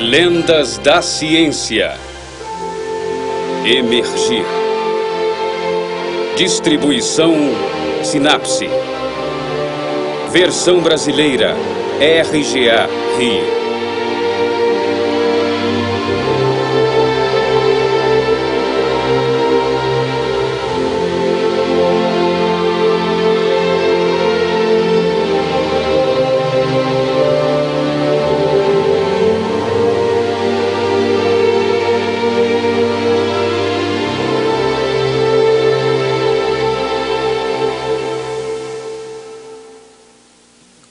Lendas da ciência. Emergir. Distribuição Sinapse. Versão brasileira RGA Rio.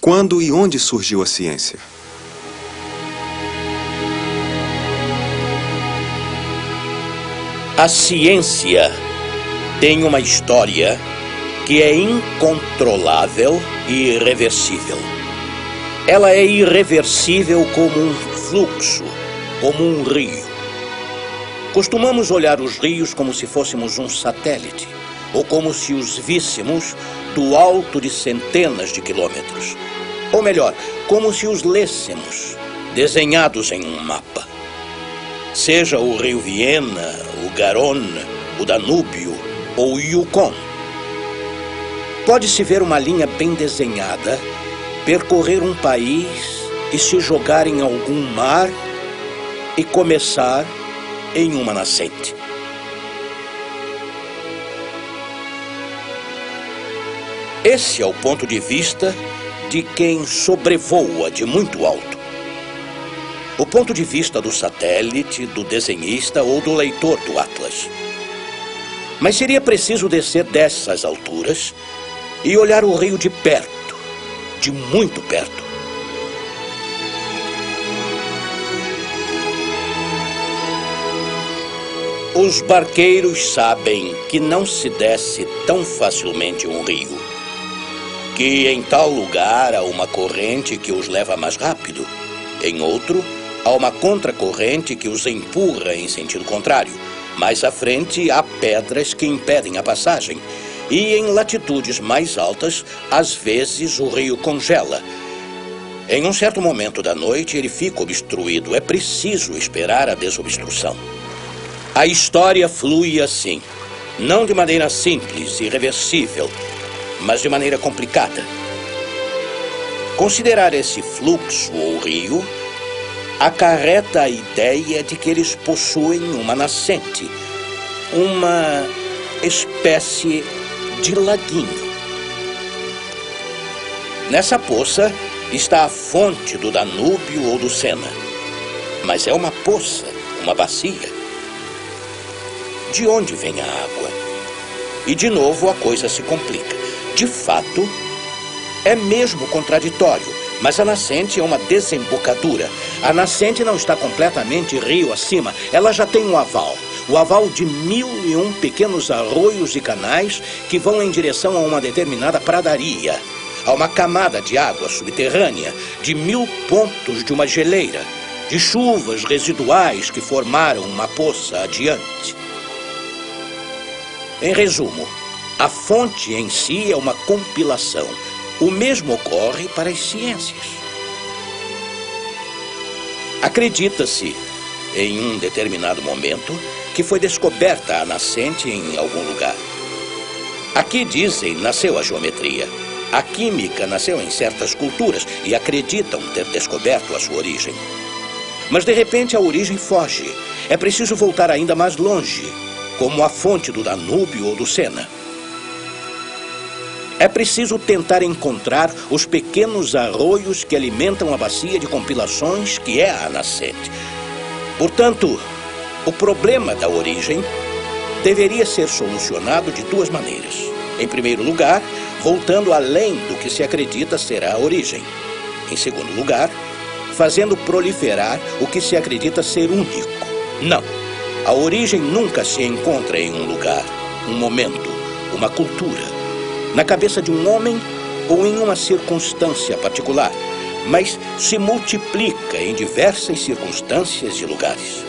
Quando e onde surgiu a ciência? A ciência tem uma história que é incontrolável e irreversível. Ela é irreversível como um fluxo, como um rio. Costumamos olhar os rios como se fôssemos um satélite, ou como se os víssemos do alto de centenas de quilômetros. Ou melhor, como se os lêssemos, desenhados em um mapa. Seja o rio Viena, o Garonne, o Danúbio ou o Yukon. Pode-se ver uma linha bem desenhada, percorrer um país e se jogar em algum mar e começar em uma nascente. Esse é o ponto de vista de quem sobrevoa de muito alto. O ponto de vista do satélite, do desenhista ou do leitor do Atlas. Mas seria preciso descer dessas alturas e olhar o rio de perto, de muito perto. Os barqueiros sabem que não se desce tão facilmente um rio. Que em tal lugar há uma corrente que os leva mais rápido. Em outro, há uma contracorrente que os empurra em sentido contrário. Mais à frente, há pedras que impedem a passagem. E em latitudes mais altas, às vezes o rio congela. Em um certo momento da noite, ele fica obstruído. É preciso esperar a desobstrução. A história flui assim. Não de maneira simples e reversível, mas de maneira complicada. Considerar esse fluxo ou rio acarreta a ideia de que eles possuem uma nascente, uma espécie de laguinho. Nessa poça está a fonte do Danúbio ou do Sena. Mas é uma poça, uma bacia. De onde vem a água? E de novo a coisa se complica. De fato, é mesmo contraditório, mas a nascente é uma desembocadura. A nascente não está completamente rio acima, ela já tem um aval. O aval de 1001 pequenos arroios e canais que vão em direção a uma determinada pradaria. A uma camada de água subterrânea, de 1000 pontos de uma geleira, de chuvas residuais que formaram uma poça adiante. Em resumo, a fonte em si é uma compilação. O mesmo ocorre para as ciências. Acredita-se, em um determinado momento, que foi descoberta a nascente em algum lugar. Aqui, dizem, nasceu a geometria. A química nasceu em certas culturas e acreditam ter descoberto a sua origem. Mas, de repente, a origem foge. É preciso voltar ainda mais longe, como a fonte do Danúbio ou do Sena. É preciso tentar encontrar os pequenos arroios que alimentam a bacia de compilações que é a nascente. Portanto, o problema da origem deveria ser solucionado de duas maneiras. Em primeiro lugar, voltando além do que se acredita ser a origem. Em segundo lugar, fazendo proliferar o que se acredita ser único. Não, a origem nunca se encontra em um lugar, um momento, uma cultura, na cabeça de um homem ou em uma circunstância particular, mas se multiplica em diversas circunstâncias e lugares.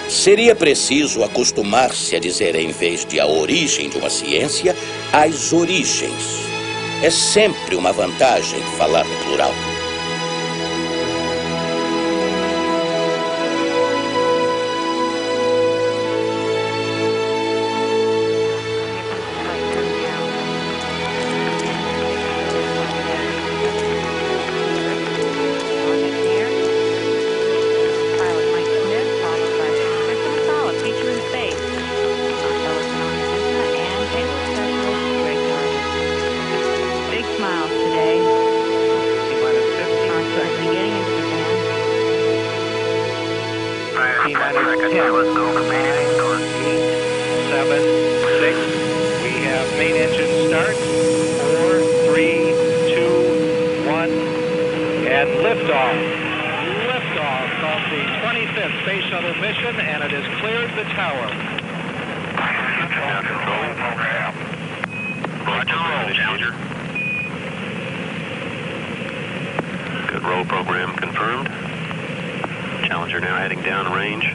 Seria preciso acostumar-se a dizer, em vez de a origem de uma ciência, as origens. É sempre uma vantagem falar no plural. Challenger. Good roll program confirmed. Challenger now heading down range.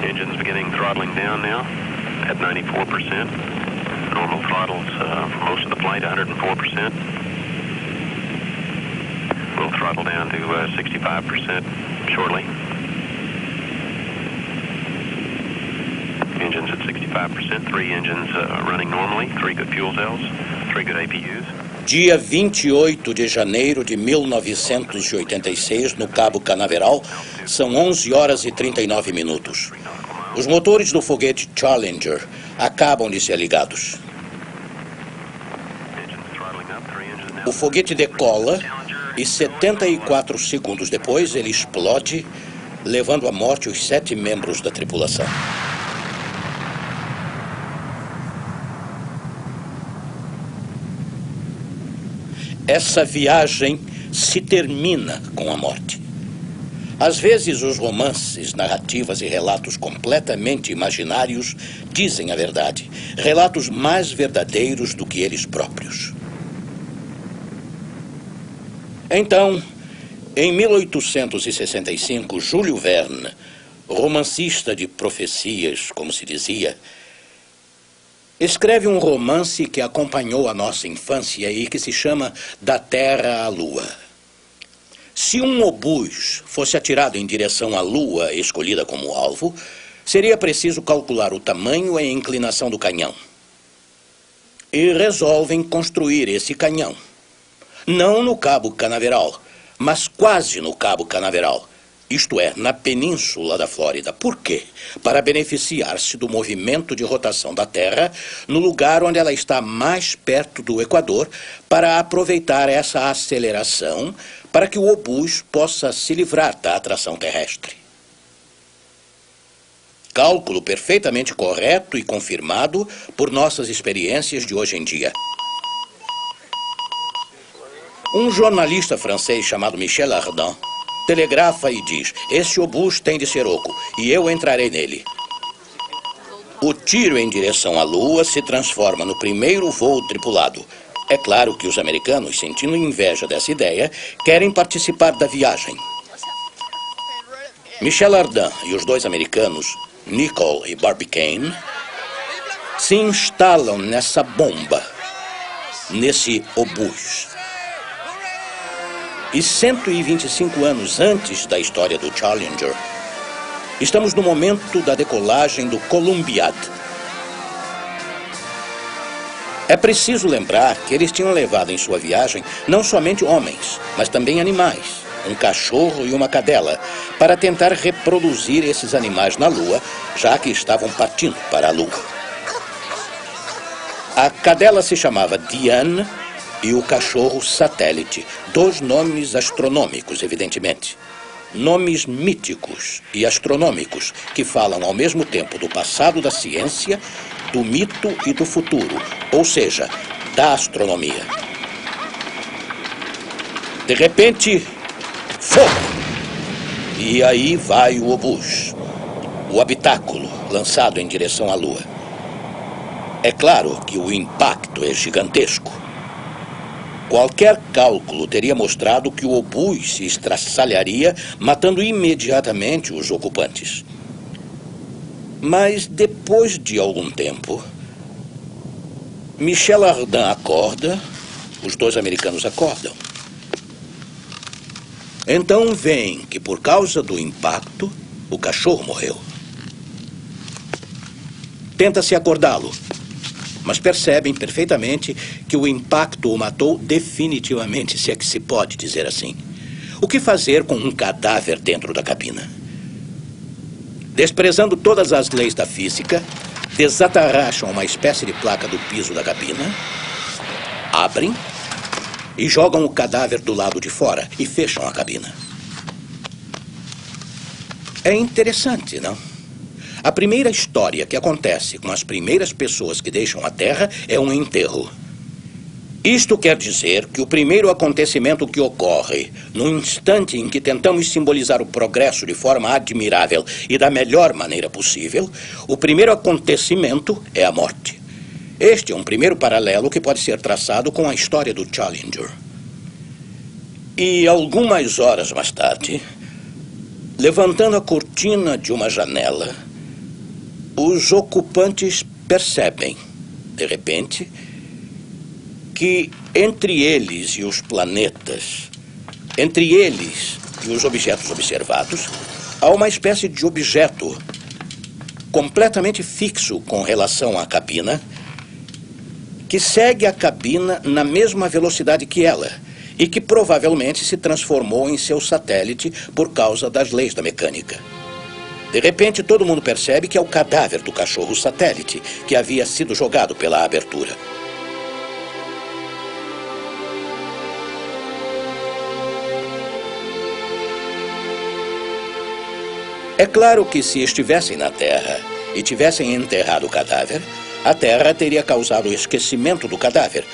Engines beginning throttling down now at 94%. Normal throttles for most of the flight, 104%. We'll throttle down to 65% shortly. Engines at 65%, 3 engines running normally, 3 good fuel cells, 3 good APUs. Dia 28 de janeiro de 1986, no Cabo Canaveral, são 11 horas e 39 minutos. Os motores do foguete Challenger acabam de ser ligados. O foguete decola e 74 segundos depois ele explode, levando à morte os 7 membros da tripulação. Essa viagem se termina com a morte. Às vezes, os romances, narrativas e relatos completamente imaginários dizem a verdade. Relatos mais verdadeiros do que eles próprios. Então, em 1865, Júlio Verne, romancista de profecias, como se dizia, escreve um romance que acompanhou a nossa infância e que se chama Da Terra à Lua. Se um obus fosse atirado em direção à Lua, escolhida como alvo, seria preciso calcular o tamanho e a inclinação do canhão. E resolvem construir esse canhão. Não no Cabo Canaveral, mas quase no Cabo Canaveral. Isto é, na península da Flórida. Por quê? Para beneficiar-se do movimento de rotação da Terra no lugar onde ela está mais perto do Equador, para aproveitar essa aceleração para que o obus possa se livrar da atração terrestre. Cálculo perfeitamente correto e confirmado por nossas experiências de hoje em dia. Um jornalista francês chamado Michel Ardan telegrafa e diz: esse obus tem de ser oco e eu entrarei nele. O tiro em direção à Lua se transforma no primeiro voo tripulado. É claro que os americanos, sentindo inveja dessa ideia, querem participar da viagem. Michel Ardan e os 2 americanos, Nicholl e Barbicane, se instalam nessa bomba, nesse obus. E 125 anos antes da história do Challenger, estamos no momento da decolagem do Columbiad. É preciso lembrar que eles tinham levado em sua viagem não somente homens, mas também animais, um cachorro e uma cadela, para tentar reproduzir esses animais na Lua, já que estavam partindo para a Lua. A cadela se chamava Diane e o cachorro Satélite, 2 nomes astronômicos, evidentemente. Nomes míticos e astronômicos que falam ao mesmo tempo do passado da ciência, do mito e do futuro, ou seja, da astronomia. De repente, fogo! E aí vai o obus, o habitáculo lançado em direção à Lua. É claro que o impacto é gigantesco. Qualquer cálculo teria mostrado que o obus se estraçalharia, matando imediatamente os ocupantes. Mas depois de algum tempo, Michel Ardan acorda, os 2 americanos acordam. Então veem que por causa do impacto, o cachorro morreu. Tenta-se acordá-lo, mas percebem perfeitamente que o impacto o matou definitivamente, se é que se pode dizer assim. O que fazer com um cadáver dentro da cabina? Desprezando todas as leis da física, desatarracham uma espécie de placa do piso da cabina, abrem e jogam o cadáver do lado de fora e fecham a cabina. É interessante, não? A primeira história que acontece com as primeiras pessoas que deixam a Terra é um enterro. Isto quer dizer que o primeiro acontecimento que ocorre, no instante em que tentamos simbolizar o progresso de forma admirável e da melhor maneira possível, o primeiro acontecimento é a morte. Este é um primeiro paralelo que pode ser traçado com a história do Challenger. E algumas horas mais tarde, levantando a cortina de uma janela, os ocupantes percebem, de repente, que entre eles e os planetas, entre eles e os objetos observados, há uma espécie de objeto completamente fixo com relação à cabina, que segue a cabina na mesma velocidade que ela e que provavelmente se transformou em seu satélite por causa das leis da mecânica. De repente, todo mundo percebe que é o cadáver do cachorro satélite que havia sido jogado pela abertura. É claro que se estivessem na Terra e tivessem enterrado o cadáver, a Terra teria causado o esquecimento do cadáver,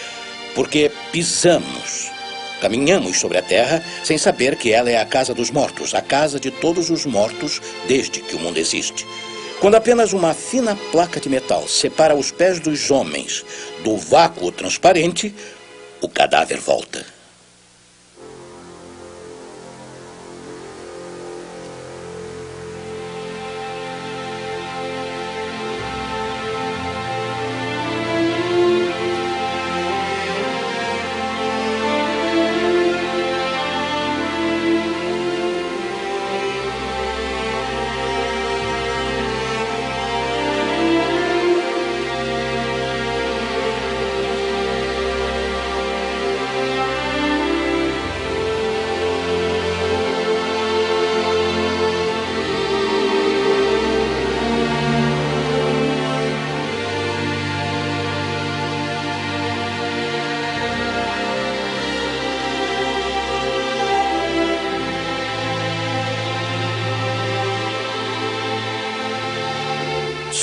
porque caminhamos sobre a Terra sem saber que ela é a casa dos mortos, a casa de todos os mortos desde que o mundo existe. Quando apenas uma fina placa de metal separa os pés dos homens do vácuo transparente, o cadáver volta.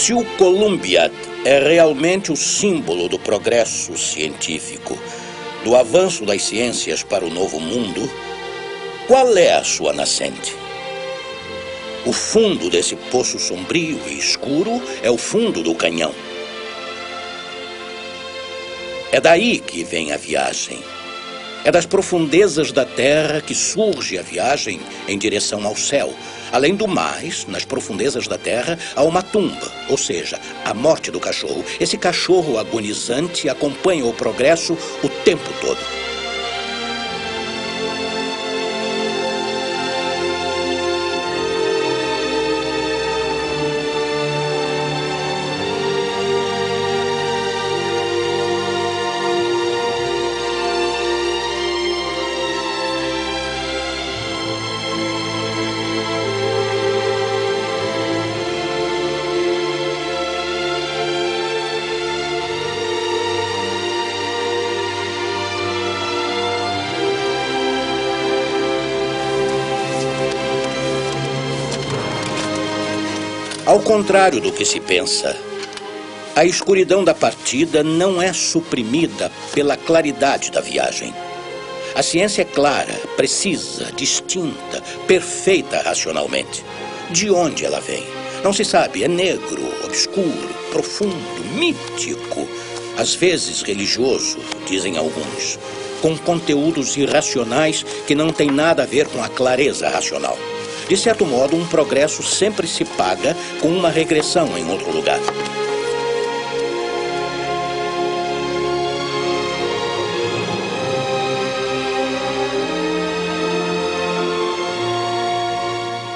Se o Columbiad é realmente o símbolo do progresso científico, do avanço das ciências para o novo mundo, qual é a sua nascente? O fundo desse poço sombrio e escuro é o fundo do canhão. É daí que vem a viagem. É das profundezas da Terra que surge a viagem em direção ao céu. Além do mais, nas profundezas da Terra, há uma tumba, ou seja, a morte do cachorro. Esse cachorro agonizante acompanha o progresso o tempo todo. Ao contrário do que se pensa, a escuridão da partida não é suprimida pela claridade da viagem. A ciência é clara, precisa, distinta, perfeita racionalmente. De onde ela vem? Não se sabe, é negro, obscuro, profundo, mítico, às vezes religioso, dizem alguns, com conteúdos irracionais que não têm nada a ver com a clareza racional. De certo modo, um progresso sempre se paga com uma regressão em outro lugar.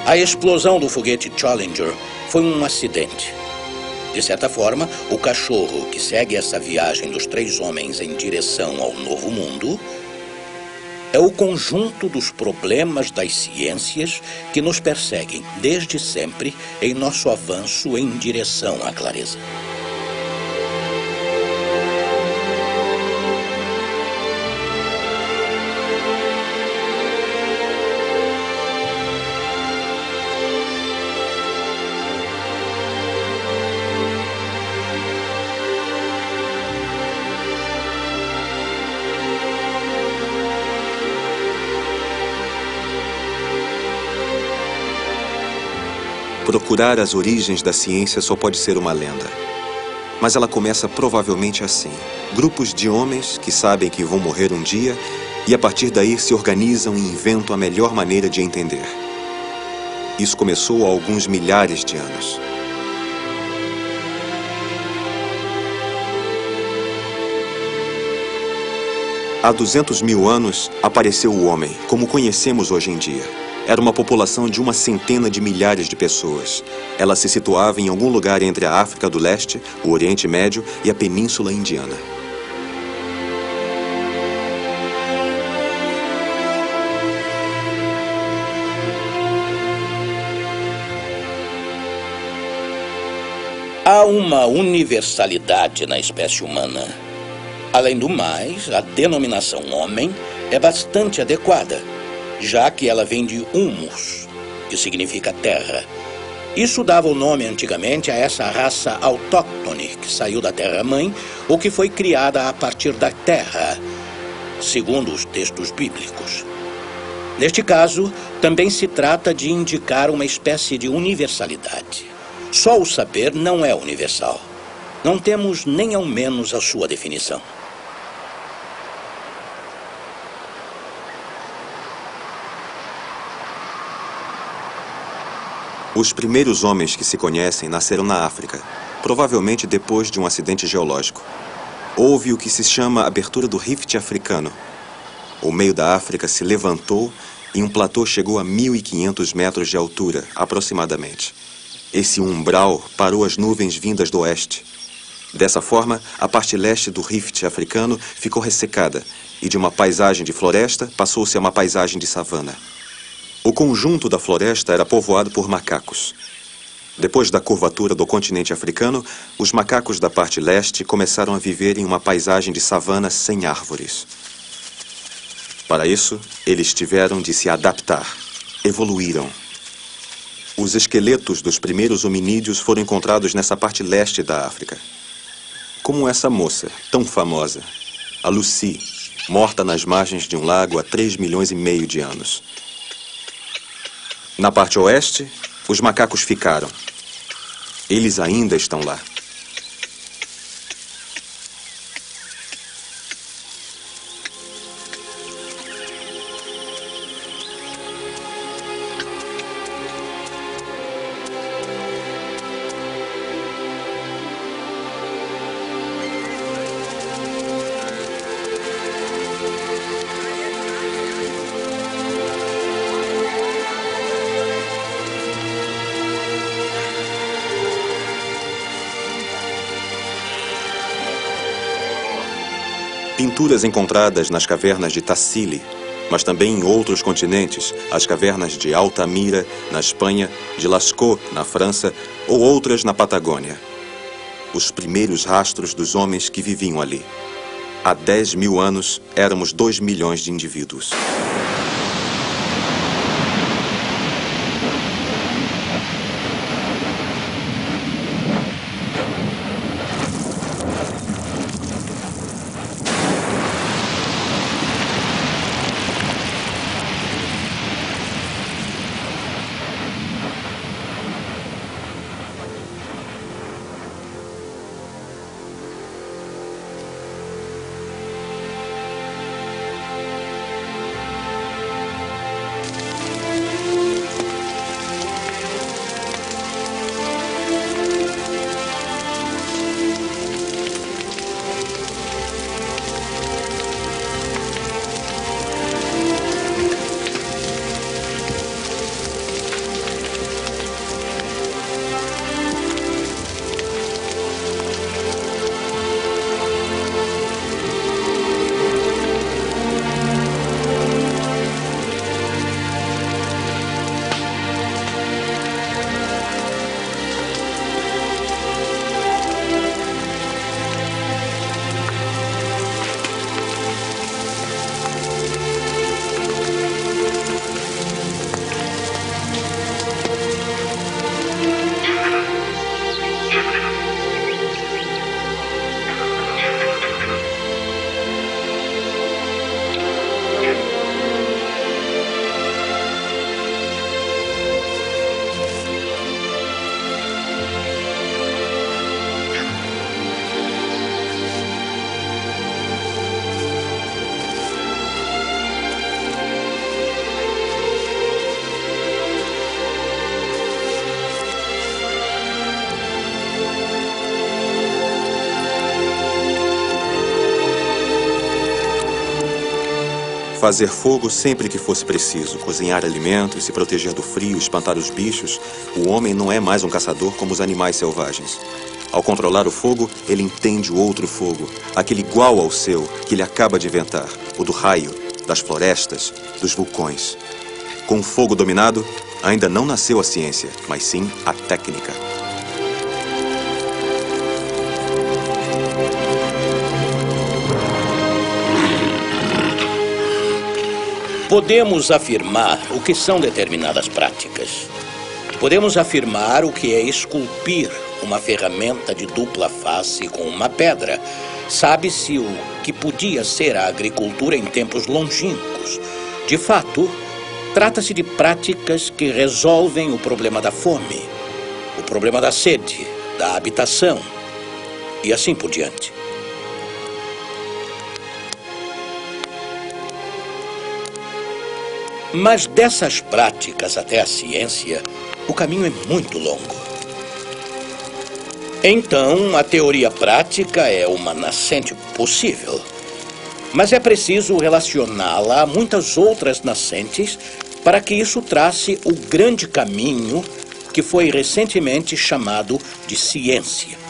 A explosão do foguete Challenger foi um acidente. De certa forma, o cachorro que segue essa viagem dos 3 homens em direção ao novo mundo é o conjunto dos problemas das ciências que nos perseguem desde sempre em nosso avanço em direção à clareza. Procurar as origens da ciência só pode ser uma lenda. Mas ela começa provavelmente assim. Grupos de homens que sabem que vão morrer um dia e a partir daí se organizam e inventam a melhor maneira de entender. Isso começou há alguns milhares de anos. Há 200 mil anos, apareceu o homem, como conhecemos hoje em dia. Era uma população de 100 de milhares de pessoas. Ela se situava em algum lugar entre a África do Leste, o Oriente Médio e a Península Indiana. Há uma universalidade na espécie humana. Além do mais, a denominação homem é bastante adequada, já que ela vem de humus, que significa terra. Isso dava o nome antigamente a essa raça autóctone que saiu da terra-mãe ou que foi criada a partir da terra, segundo os textos bíblicos. Neste caso, também se trata de indicar uma espécie de universalidade. Só o saber não é universal. Não temos nem ao menos a sua definição. Os primeiros homens que se conhecem nasceram na África, provavelmente depois de um acidente geológico. Houve o que se chama abertura do Rift africano. O meio da África se levantou e um platô chegou a 1.500 metros de altura, aproximadamente. Esse umbral parou as nuvens vindas do oeste. Dessa forma, a parte leste do Rift africano ficou ressecada e de uma paisagem de floresta passou-se a uma paisagem de savana. O conjunto da floresta era povoado por macacos. Depois da curvatura do continente africano, os macacos da parte leste começaram a viver em uma paisagem de savana sem árvores. Para isso, eles tiveram de se adaptar, evoluíram. Os esqueletos dos primeiros hominídeos foram encontrados nessa parte leste da África. Como essa moça, tão famosa, a Lucy, morta nas margens de um lago há 3,5 milhões de anos. Na parte oeste, os macacos ficaram. Eles ainda estão lá. Pinturas encontradas nas cavernas de Tassili, mas também em outros continentes, as cavernas de Altamira, na Espanha, de Lascaux, na França, ou outras na Patagônia. Os primeiros rastros dos homens que viviam ali. Há 10 mil anos, éramos 2 milhões de indivíduos. Fazer fogo sempre que fosse preciso, cozinhar alimentos, se proteger do frio, espantar os bichos. O homem não é mais um caçador como os animais selvagens. Ao controlar o fogo, ele entende o outro fogo, aquele igual ao seu, que ele acaba de inventar, o do raio, das florestas, dos vulcões. Com o fogo dominado, ainda não nasceu a ciência, mas sim a técnica. Podemos afirmar o que são determinadas práticas. Podemos afirmar o que é esculpir uma ferramenta de dupla face com uma pedra. Sabe-se o que podia ser a agricultura em tempos longínquos. De fato, trata-se de práticas que resolvem o problema da fome, o problema da sede, da habitação e assim por diante. Mas dessas práticas até a ciência, o caminho é muito longo. Então, a teoria prática é uma nascente possível. Mas é preciso relacioná-la a muitas outras nascentes para que isso trace o grande caminho que foi recentemente chamado de ciência.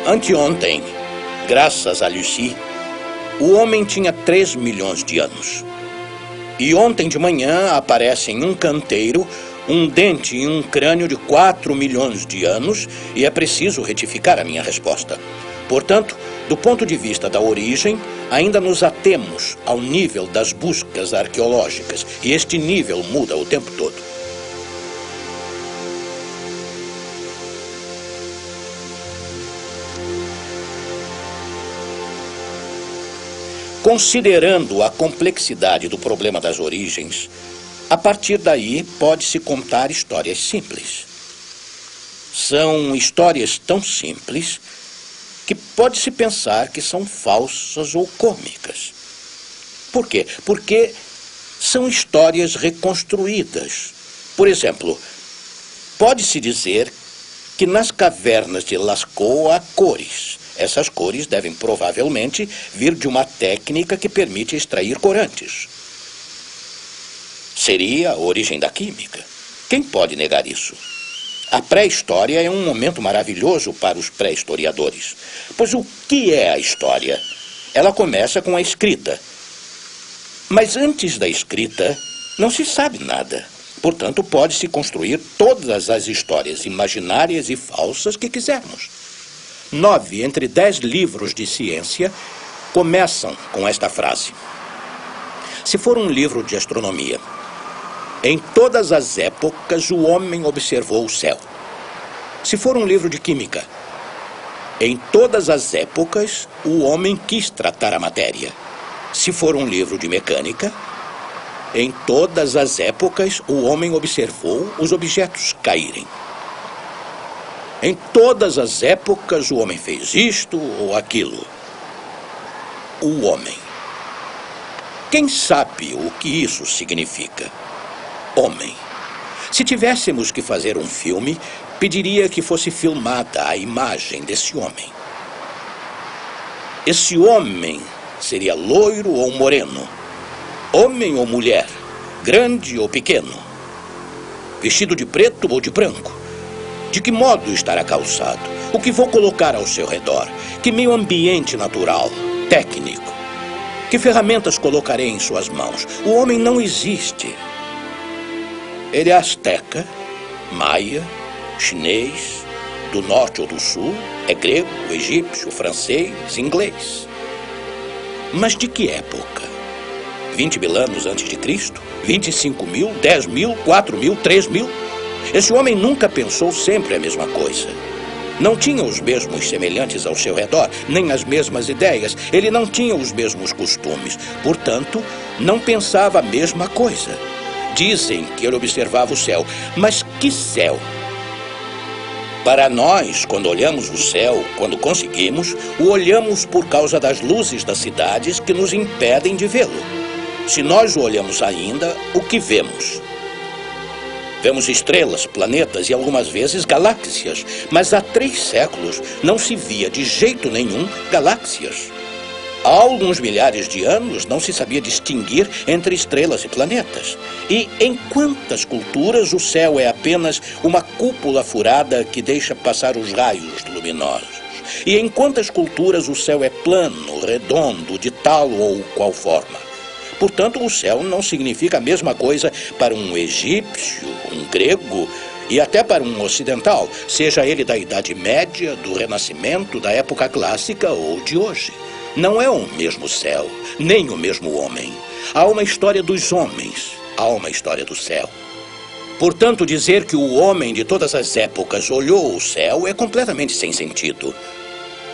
Anteontem, graças a Lucy, o homem tinha 3 milhões de anos. E ontem de manhã aparece em um canteiro um dente e um crânio de 4 milhões de anos e é preciso retificar a minha resposta. Portanto, do ponto de vista da origem, ainda nos atemos ao nível das buscas arqueológicas e este nível muda o tempo todo. Considerando a complexidade do problema das origens, a partir daí pode-se contar histórias simples. São histórias tão simples que pode-se pensar que são falsas ou cômicas. Por quê? Porque são histórias reconstruídas. Por exemplo, pode-se dizer que nas cavernas de Lascaux há cores. Essas cores devem provavelmente vir de uma técnica que permite extrair corantes. Seria a origem da química. Quem pode negar isso? A pré-história é um momento maravilhoso para os pré-historiadores. Pois o que é a história? Ela começa com a escrita. Mas antes da escrita, não se sabe nada. Portanto, pode-se construir todas as histórias imaginárias e falsas que quisermos. 9 entre 10 livros de ciência começam com esta frase. Se for um livro de astronomia, em todas as épocas o homem observou o céu. Se for um livro de química, em todas as épocas o homem quis tratar a matéria. Se for um livro de mecânica, em todas as épocas o homem observou os objetos caírem. Em todas as épocas o homem fez isto ou aquilo. O homem. Quem sabe o que isso significa? Homem. Se tivéssemos que fazer um filme, pediria que fosse filmada a imagem desse homem. Esse homem seria loiro ou moreno? Homem ou mulher? Grande ou pequeno? Vestido de preto ou de branco? De que modo estará calçado? O que vou colocar ao seu redor? Que meio ambiente natural, técnico? Que ferramentas colocarei em suas mãos? O homem não existe. Ele é asteca, maia, chinês, do norte ou do sul, é grego, egípcio, francês, inglês. Mas de que época? 20 mil anos antes de Cristo? 25 mil, 10 mil, 4 mil, 3 mil? Esse homem nunca pensou sempre a mesma coisa. Não tinha os mesmos semelhantes ao seu redor, nem as mesmas ideias. Ele não tinha os mesmos costumes. Portanto, não pensava a mesma coisa. Dizem que ele observava o céu. Mas que céu? Para nós, quando olhamos o céu, quando conseguimos, o olhamos por causa das luzes das cidades que nos impedem de vê-lo. Se nós o olhamos ainda, o que vemos? Vemos estrelas, planetas e algumas vezes galáxias. Mas há 3 séculos não se via de jeito nenhum galáxias. Há alguns milhares de anos não se sabia distinguir entre estrelas e planetas. E em quantas culturas o céu é apenas uma cúpula furada que deixa passar os raios luminosos? E em quantas culturas o céu é plano, redondo, de tal ou qual forma? Portanto, o céu não significa a mesma coisa para um egípcio, um grego e até para um ocidental, seja ele da Idade Média, do Renascimento, da época clássica ou de hoje. Não é o mesmo céu, nem o mesmo homem. Há uma história dos homens, há uma história do céu. Portanto, dizer que o homem de todas as épocas olhou o céu é completamente sem sentido.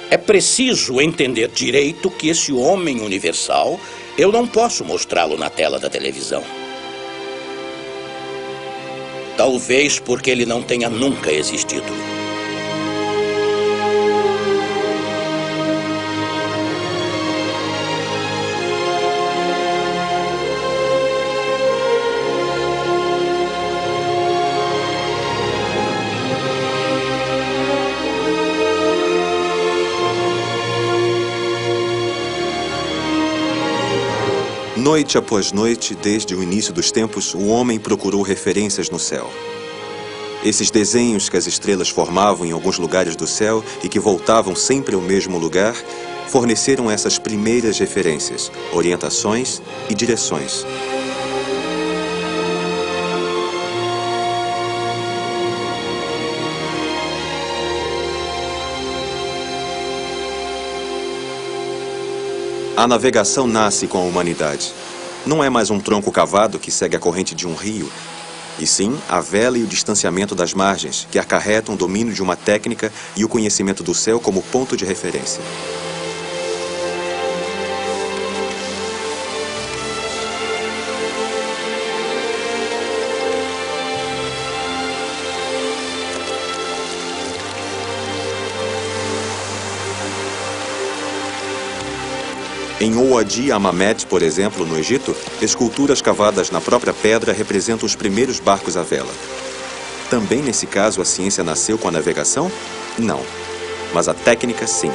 É preciso entender direito que esse homem universal, eu não posso mostrá-lo na tela da televisão. Talvez porque ele não tenha nunca existido. Noite após noite, desde o início dos tempos, o homem procurou referências no céu. Esses desenhos que as estrelas formavam em alguns lugares do céu e que voltavam sempre ao mesmo lugar, forneceram essas primeiras referências, orientações e direções. A navegação nasce com a humanidade. Não é mais um tronco cavado que segue a corrente de um rio, e sim a vela e o distanciamento das margens, que acarretam o domínio de uma técnica e o conhecimento do céu como ponto de referência. Em Ouadi Amamet, por exemplo, no Egito, esculturas cavadas na própria pedra representam os primeiros barcos à vela. Também nesse caso a ciência nasceu com a navegação? Não. Mas a técnica, sim.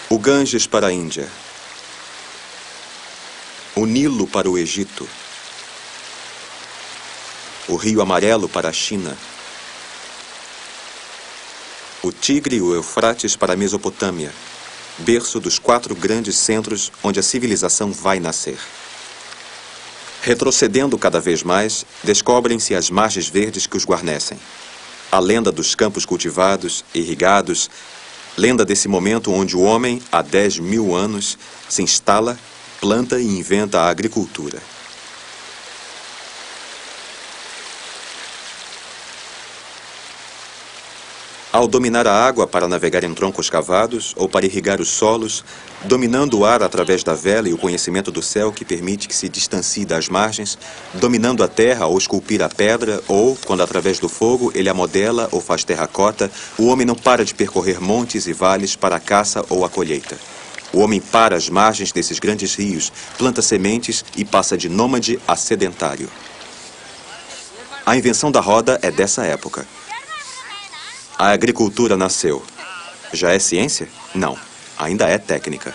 O Ganges para a Índia. O Nilo para o Egito. o Rio Amarelo para a China. O Tigre e o Eufrates para a Mesopotâmia, berço dos 4 grandes centros onde a civilização vai nascer. Retrocedendo cada vez mais, descobrem-se as margens verdes que os guarnecem. A lenda dos campos cultivados, irrigados, lenda desse momento onde o homem, há 10.000 anos, se instala, planta e inventa a agricultura. Ao dominar a água para navegar em troncos cavados ou para irrigar os solos, dominando o ar através da vela e o conhecimento do céu que permite que se distancie das margens, dominando a terra ao esculpir a pedra ou, quando através do fogo ele a modela ou faz terracota, o homem não para de percorrer montes e vales para a caça ou a colheita. O homem para as margens desses grandes rios, planta sementes e passa de nômade a sedentário. A invenção da roda é dessa época. A agricultura nasceu. Já é ciência? Não. Ainda é técnica.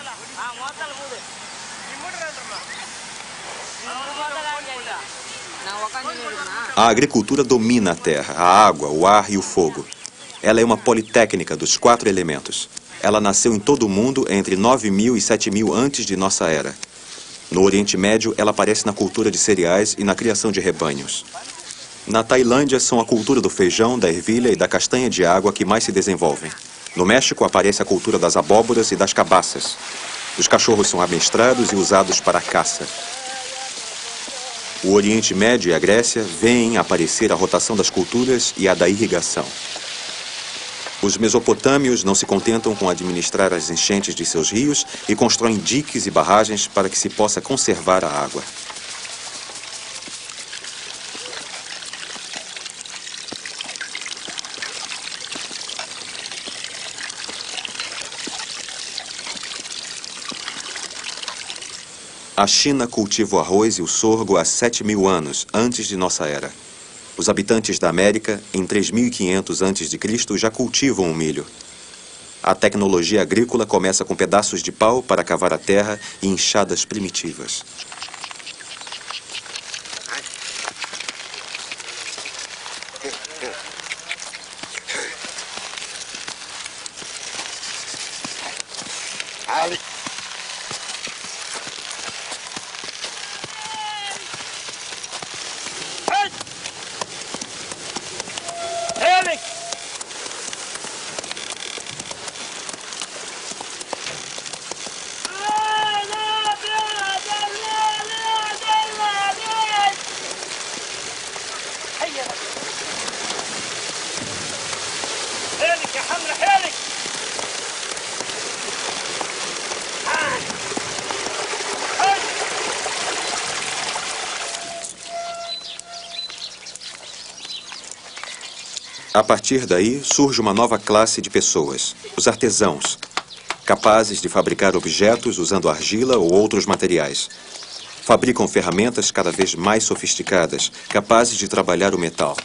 A agricultura domina a terra, a água, o ar e o fogo. Ela é uma politécnica dos 4 elementos. Ela nasceu em todo o mundo entre 9.000 e 7.000 antes de nossa era. No Oriente Médio, ela aparece na cultura de cereais e na criação de rebanhos. Na Tailândia, são a cultura do feijão, da ervilha e da castanha de água que mais se desenvolvem. No México, aparece a cultura das abóboras e das cabaças. Os cachorros são amestrados e usados para a caça. O Oriente Médio e a Grécia veem aparecer a rotação das culturas e a da irrigação. Os mesopotâmios não se contentam com administrar as enchentes de seus rios e constroem diques e barragens para que se possa conservar a água. A China cultiva o arroz e o sorgo há 7.000 anos, antes de nossa era. Os habitantes da América, em 3.500 a.C., já cultivam o milho. A tecnologia agrícola começa com pedaços de pau para cavar a terra e enxadas primitivas. A partir daí, surge uma nova classe de pessoas, os artesãos, capazes de fabricar objetos usando argila ou outros materiais. Fabricam ferramentas cada vez mais sofisticadas, capazes de trabalhar o metal.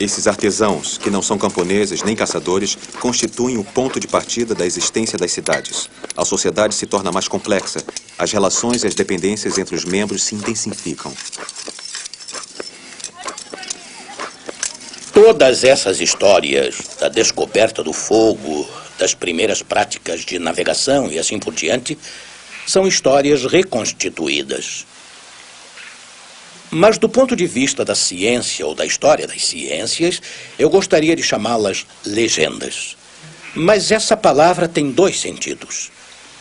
Esses artesãos, que não são camponeses nem caçadores, constituem o ponto de partida da existência das cidades. A sociedade se torna mais complexa. As relações e as dependências entre os membros se intensificam. Todas essas histórias da descoberta do fogo, das primeiras práticas de navegação e assim por diante, são histórias reconstituídas. Mas do ponto de vista da ciência ou da história das ciências, eu gostaria de chamá-las legendas. Mas essa palavra tem 2 sentidos.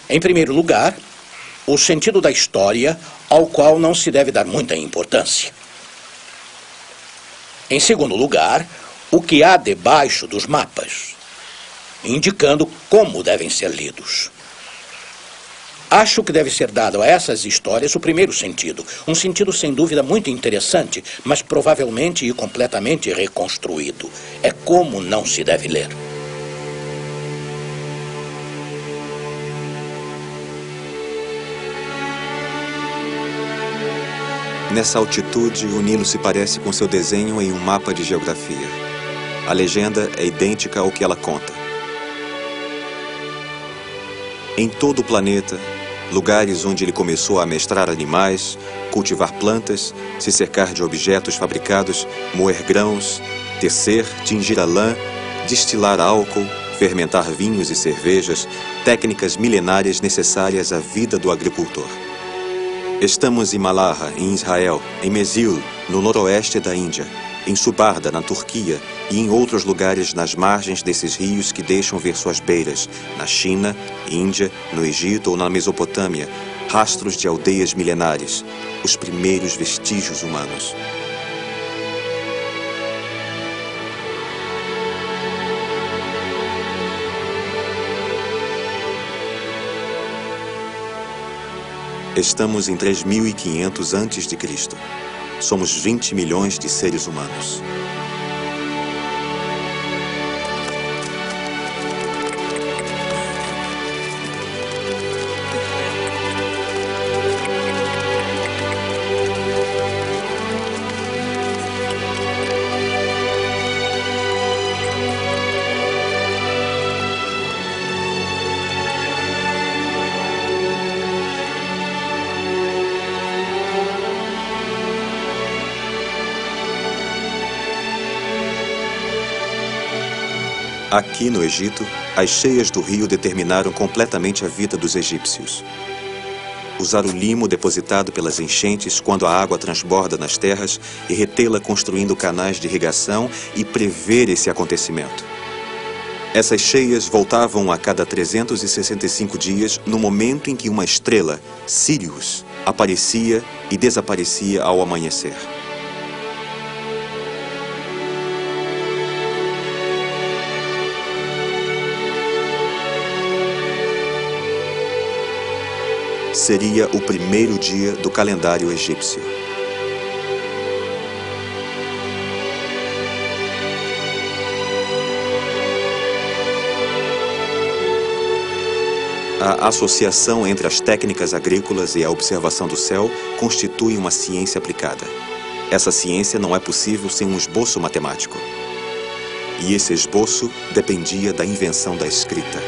Em primeiro lugar, o sentido da história, ao qual não se deve dar muita importância. Em segundo lugar, o que há debaixo dos mapas, indicando como devem ser lidos. Acho que deve ser dado a essas histórias o primeiro sentido. Um sentido, sem dúvida, muito interessante, mas provavelmente e completamente reconstruído. É como não se deve ler. Nessa altitude, o Nilo se parece com seu desenho em um mapa de geografia. A legenda é idêntica ao que ela conta. Em todo o planeta, lugares onde ele começou a amestrar animais, cultivar plantas, se cercar de objetos fabricados, moer grãos, tecer, tingir a lã, destilar álcool, fermentar vinhos e cervejas, técnicas milenárias necessárias à vida do agricultor. Estamos em Malaha, em Israel, em Mesil, no noroeste da Índia, em Subarda, na Turquia, e em outros lugares nas margens desses rios que deixam ver suas beiras, na China, Índia, no Egito ou na Mesopotâmia, rastros de aldeias milenares, os primeiros vestígios humanos. Estamos em 3.500 a.C. Somos 20 milhões de seres humanos. Aqui no Egito, as cheias do rio determinaram completamente a vida dos egípcios. Usar o limo depositado pelas enchentes quando a água transborda nas terras e retê-la construindo canais de irrigação e prever esse acontecimento. Essas cheias voltavam a cada 365 dias no momento em que uma estrela, Sírius, aparecia e desaparecia ao amanhecer. Seria o primeiro dia do calendário egípcio. A associação entre as técnicas agrícolas e a observação do céu constitui uma ciência aplicada. Essa ciência não é possível sem um esboço matemático. E esse esboço dependia da invenção da escrita.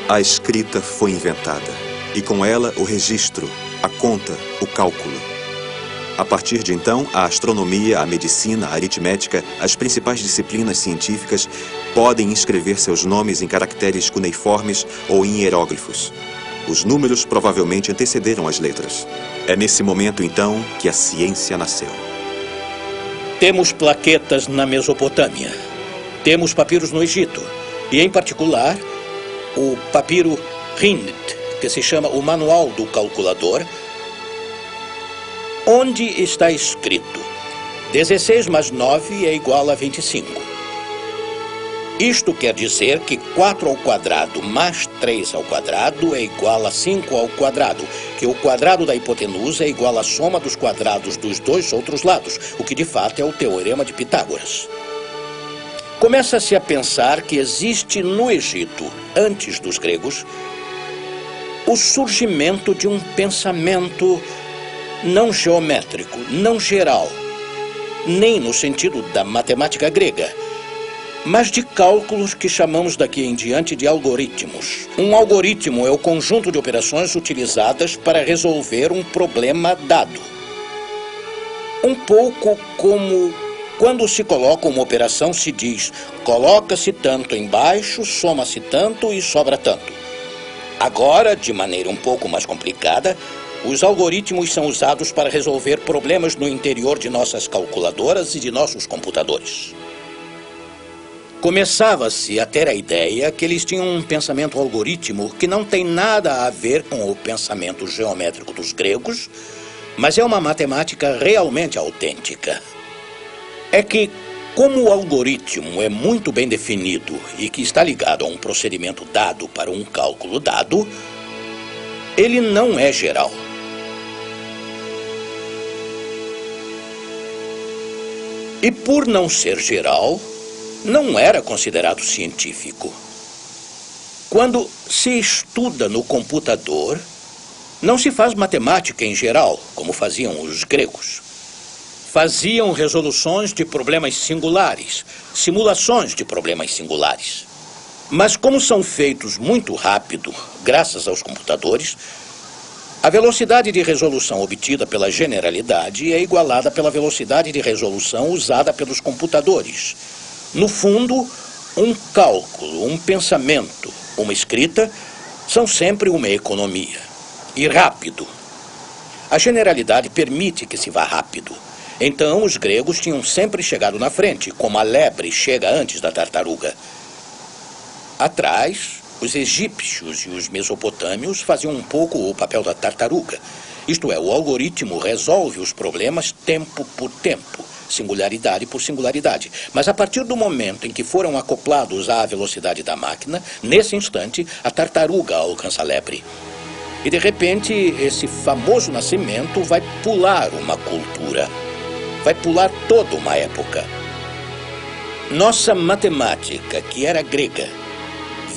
A escrita foi inventada, e com ela o registro, a conta, o cálculo. A partir de então, a astronomia, a medicina, a aritmética, as principais disciplinas científicas podem inscrever seus nomes em caracteres cuneiformes ou em hieróglifos. Os números provavelmente antecederam as letras. É nesse momento, então, que a ciência nasceu. Temos plaquetas na Mesopotâmia. Temos papiros no Egito. E, em particular, o papiro Hind, que se chama o Manual do Calculador, onde está escrito 16 mais 9 é igual a 25. Isto quer dizer que 4 ao quadrado mais 3 ao quadrado é igual a 5 ao quadrado, que o quadrado da hipotenusa é igual à soma dos quadrados dos dois outros lados, o que de fato é o teorema de Pitágoras. Começa-se a pensar que existe no Egito, antes dos gregos, o surgimento de um pensamento não geométrico, não geral, nem no sentido da matemática grega, mas de cálculos que chamamos daqui em diante de algoritmos. Um algoritmo é o conjunto de operações utilizadas para resolver um problema dado. Um pouco como quando se coloca uma operação, se diz, coloca-se tanto embaixo, soma-se tanto e sobra tanto. Agora, de maneira um pouco mais complicada, os algoritmos são usados para resolver problemas no interior de nossas calculadoras e de nossos computadores. começava-se a ter a ideia que eles tinham um pensamento algoritmo que não tem nada a ver com o pensamento geométrico dos gregos, mas é uma matemática realmente autêntica. É que, como o algoritmo é muito bem definido e que está ligado a um procedimento dado para um cálculo dado, ele não é geral. E por não ser geral, não era considerado científico. Quando se estuda no computador, não se faz matemática em geral, como faziam os gregos. Faziam resoluções de problemas singulares, simulações de problemas singulares. Mas como são feitos muito rápido, graças aos computadores, a velocidade de resolução obtida pela generalidade é igualada pela velocidade de resolução usada pelos computadores. No fundo, um cálculo, um pensamento, uma escrita, são sempre uma economia. E rápido. A generalidade permite que se vá rápido. Então, os gregos tinham sempre chegado na frente, como a lebre chega antes da tartaruga. Atrás, os egípcios e os mesopotâmios faziam um pouco o papel da tartaruga. Isto é, o algoritmo resolve os problemas tempo por tempo, singularidade por singularidade. Mas a partir do momento em que foram acoplados à velocidade da máquina, nesse instante, a tartaruga alcança a lebre. E de repente, esse famoso nascimento vai pular uma cultura. Vai pular toda uma época. Nossa matemática, que era grega,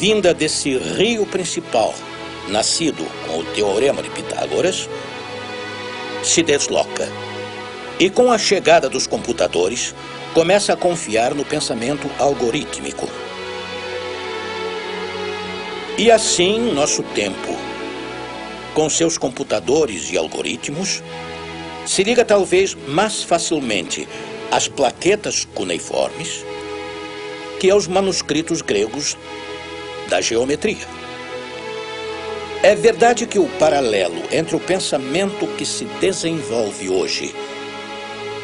vinda desse rio principal, nascido com o Teorema de Pitágoras, se desloca. E com a chegada dos computadores, começa a confiar no pensamento algorítmico. E assim, nosso tempo, com seus computadores e algoritmos, se liga talvez mais facilmente às plaquetas cuneiformes que aos manuscritos gregos da geometria. É verdade que o paralelo entre o pensamento que se desenvolve hoje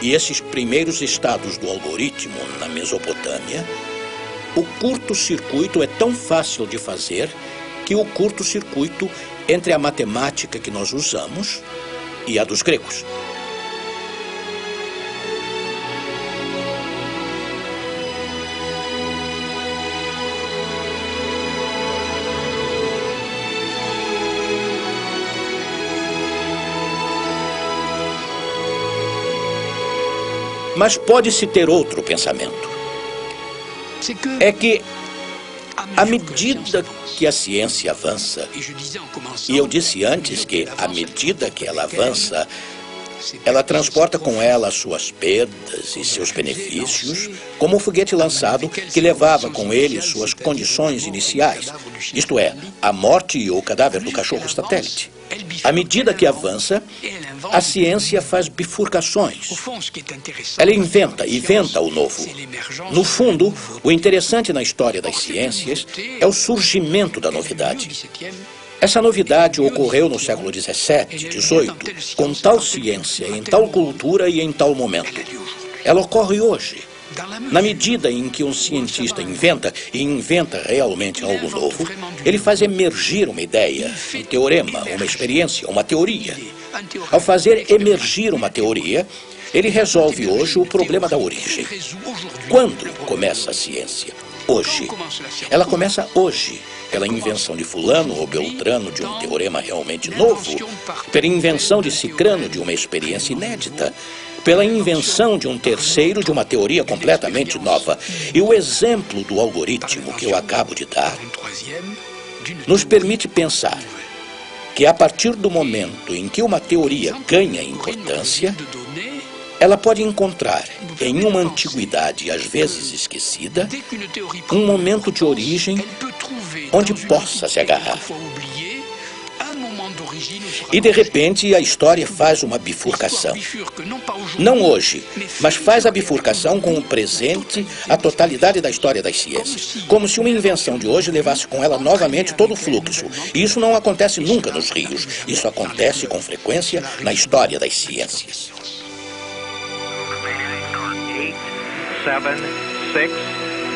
e esses primeiros estados do algoritmo na Mesopotâmia, o curto-circuito é tão fácil de fazer que o curto-circuito entre a matemática que nós usamos e a dos gregos. Mas pode-se ter outro pensamento. É que, à medida que a ciência avança, e eu disse antes que, à medida que ela avança, ela transporta com ela suas perdas e seus benefícios, como o foguete lançado que levava com ele suas condições iniciais, isto é, a morte e o cadáver do cachorro satélite. À medida que avança, a ciência faz bifurcações. Ela inventa o novo. No fundo, o interessante na história das ciências é o surgimento da novidade. Essa novidade ocorreu no século XVII, XVIII, com tal ciência, em tal cultura e em tal momento. Ela ocorre hoje. Na medida em que um cientista inventa, e inventa realmente algo novo, ele faz emergir uma ideia, um teorema, uma experiência, uma teoria. Ao fazer emergir uma teoria, ele resolve hoje o problema da origem. Quando começa a ciência? Hoje. Ela começa hoje, pela invenção de fulano ou beltrano de um teorema realmente novo, pela invenção de cicrano de uma experiência inédita, pela invenção de um terceiro de uma teoria completamente nova. E o exemplo do algoritmo que eu acabo de dar nos permite pensar que a partir do momento em que uma teoria ganha importância, ela pode encontrar, em uma antiguidade às vezes esquecida, um momento de origem onde possa se agarrar. E, de repente, a história faz uma bifurcação. Não hoje, mas faz a bifurcação com o presente, a totalidade da história das ciências. Como se uma invenção de hoje levasse com ela novamente todo o fluxo. E isso não acontece nunca nos rios. Isso acontece com frequência na história das ciências. 8, 7, 6,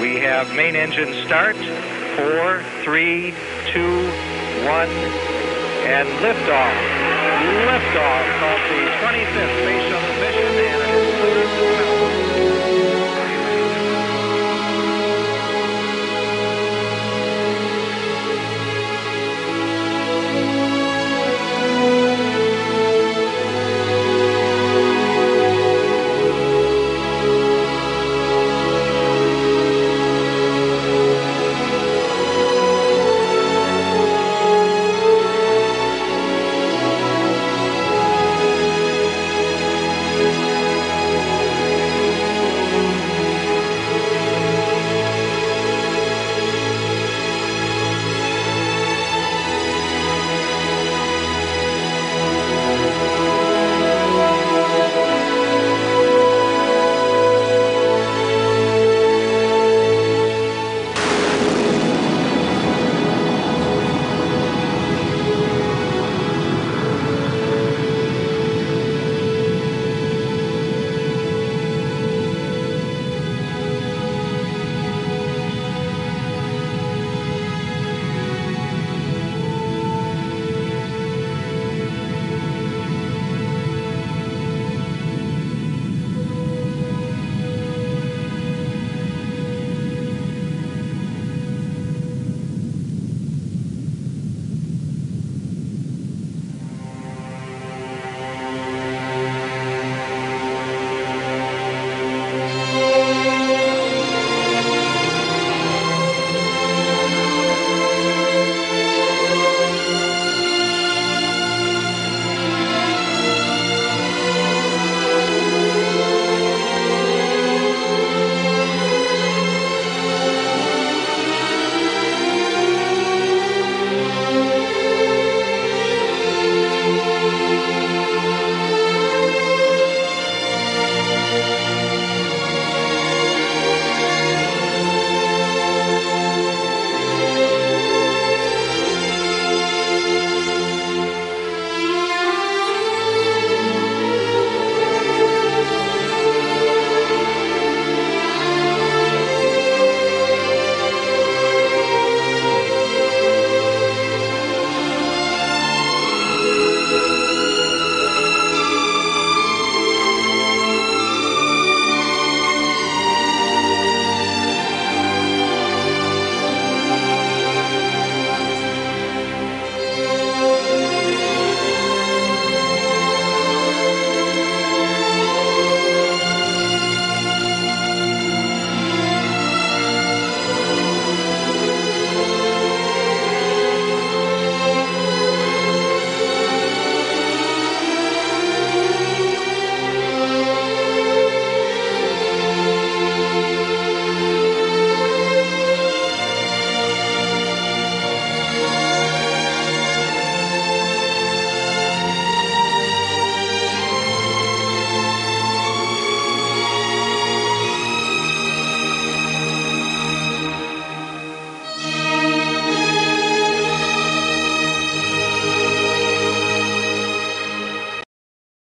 We have main engine start. 4, 3, 2, 1, and liftoff. Liftoff of the 25th Space Shuttle mission, and it is